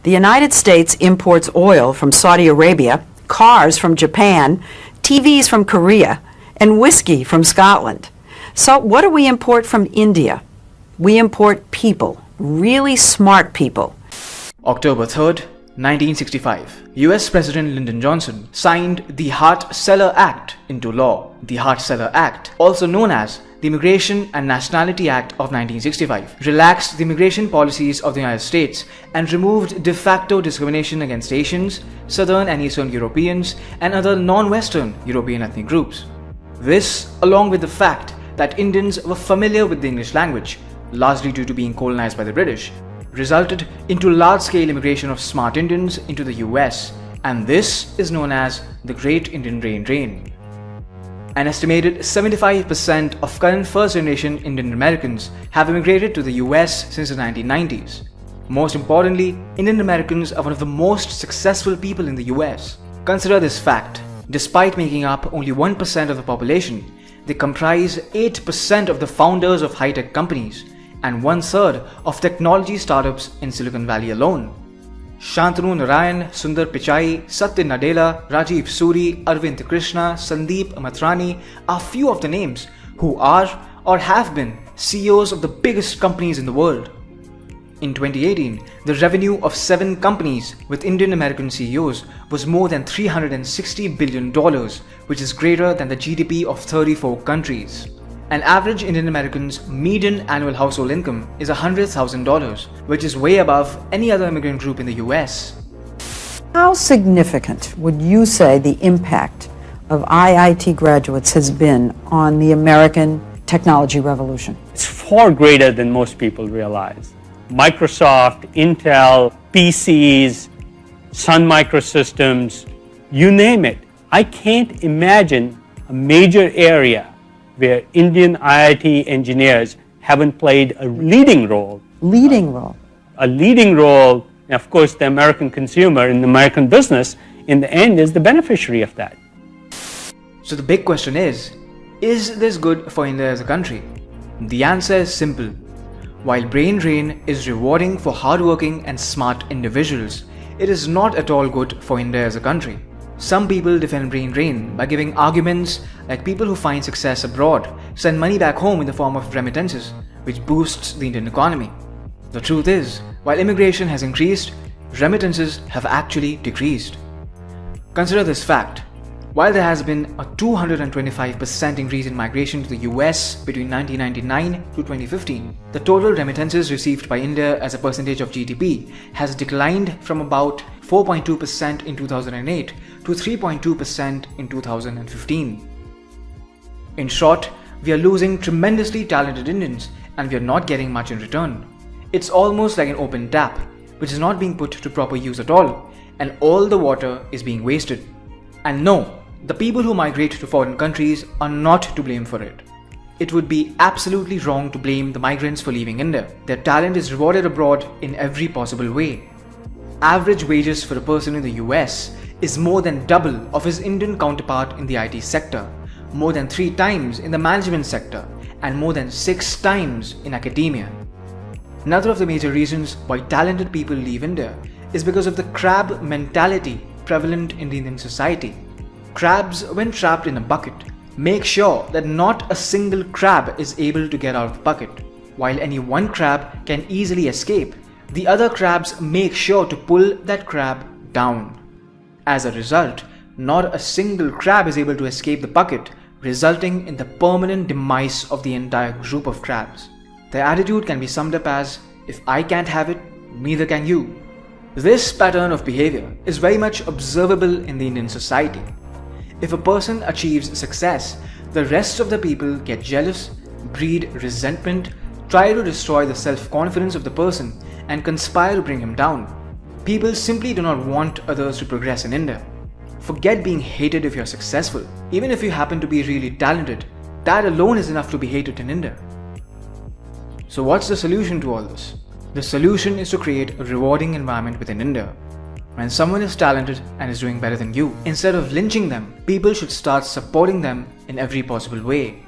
The United States imports oil from Saudi Arabia, cars from Japan, TVs from Korea, and whiskey from Scotland. So what do we import from India? We import people, really smart people. October 3rd, 1965. US President Lyndon Johnson signed the Hart-Celler Act into law. The Hart-Celler Act, also known as the Immigration and Nationality Act of 1965, relaxed the immigration policies of the United States and removed de facto discrimination against Asians, Southern and Eastern Europeans, and other non-Western European ethnic groups. This, along with the fact that Indians were familiar with the English language, largely due to being colonized by the British, resulted into large-scale immigration of smart Indians into the US, and this is known as the Great Indian Brain Drain. An estimated 75% of current first-generation Indian Americans have immigrated to the US since the 1990s. Most importantly, Indian Americans are one of the most successful people in the US. Consider this fact: despite making up only 1% of the population, they comprise 8% of the founders of high-tech companies and 1/3 of technology startups in Silicon Valley alone. Shantanu Narayan, Sundar Pichai, Satya Nadella, Rajiv Suri, Arvind Krishna, Sandeep Matrani are few of the names who are or have been CEOs of the biggest companies in the world. In 2018, the revenue of 7 companies with Indian American CEOs was more than $360 billion, which is greater than the GDP of 34 countries. An average Indian American's median annual household income is $100,000, which is way above any other immigrant group in the US. How significant would you say the impact of IIT graduates has been on the American technology revolution? It's far greater than most people realize. Microsoft, Intel, PCs, Sun Microsystems, you name it. I can't imagine a major area where Indian IIT engineers haven't played a leading role. Leading role. A leading role, and of course the American consumer and the American business in the end is the beneficiary of that. So the big question is this good for India as a country? The answer is simple. While brain drain is rewarding for hardworking and smart individuals, it is not at all good for India as a country. Some people defend brain drain by giving arguments like people who find success abroad send money back home in the form of remittances, which boosts the Indian economy. The truth is, while immigration has increased, remittances have actually decreased. Consider this fact. While there has been a 225% increase in migration to the US between 1999 to 2015, the total remittances received by India as a percentage of GDP has declined from about 4.2% in 2008 to 3.2% in 2015. In short, we are losing tremendously talented Indians and we are not getting much in return. It's almost like an open tap, which is not being put to proper use at all, and all the water is being wasted. And no, the people who migrate to foreign countries are not to blame for it. It would be absolutely wrong to blame the migrants for leaving India. Their talent is rewarded abroad in every possible way. Average wages for a person in the US is more than double of his Indian counterpart in the IT sector, more than 3 times in the management sector, and more than 6 times in academia. Another of the major reasons why talented people leave India is because of the crab mentality prevalent in the Indian society. Crabs, when trapped in a bucket, make sure that not a single crab is able to get out of the bucket. While any one crab can easily escape, the other crabs make sure to pull that crab down. As a result, not a single crab is able to escape the bucket, resulting in the permanent demise of the entire group of crabs. Their attitude can be summed up as, if I can't have it, neither can you. This pattern of behavior is very much observable in the Indian society. If a person achieves success, the rest of the people get jealous, breed resentment, try to destroy the self-confidence of the person, and conspire to bring him down. People simply do not want others to progress in India. Forget being hated if you're successful. Even if you happen to be really talented, that alone is enough to be hated in India. So what's the solution to all this? The solution is to create a rewarding environment within India. When someone is talented and is doing better than you, instead of lynching them, people should start supporting them in every possible way.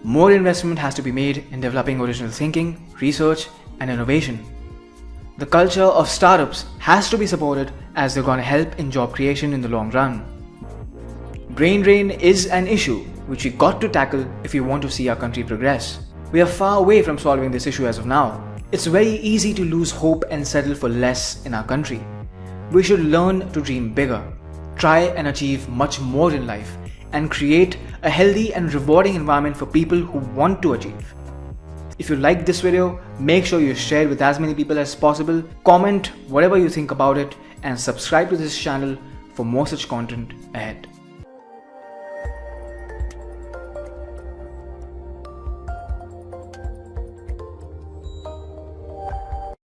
More investment has to be made in developing original thinking, research, and innovation. The culture of startups has to be supported as they're going to help in job creation in the long run. Brain drain is an issue which we got to tackle if we want to see our country progress. We are far away from solving this issue as of now. It's very easy to lose hope and settle for less in our country. We should learn to dream bigger, try and achieve much more in life, and create a healthy and rewarding environment for people who want to achieve. If you liked this video, make sure you share it with as many people as possible, comment whatever you think about it, and subscribe to this channel for more such content ahead.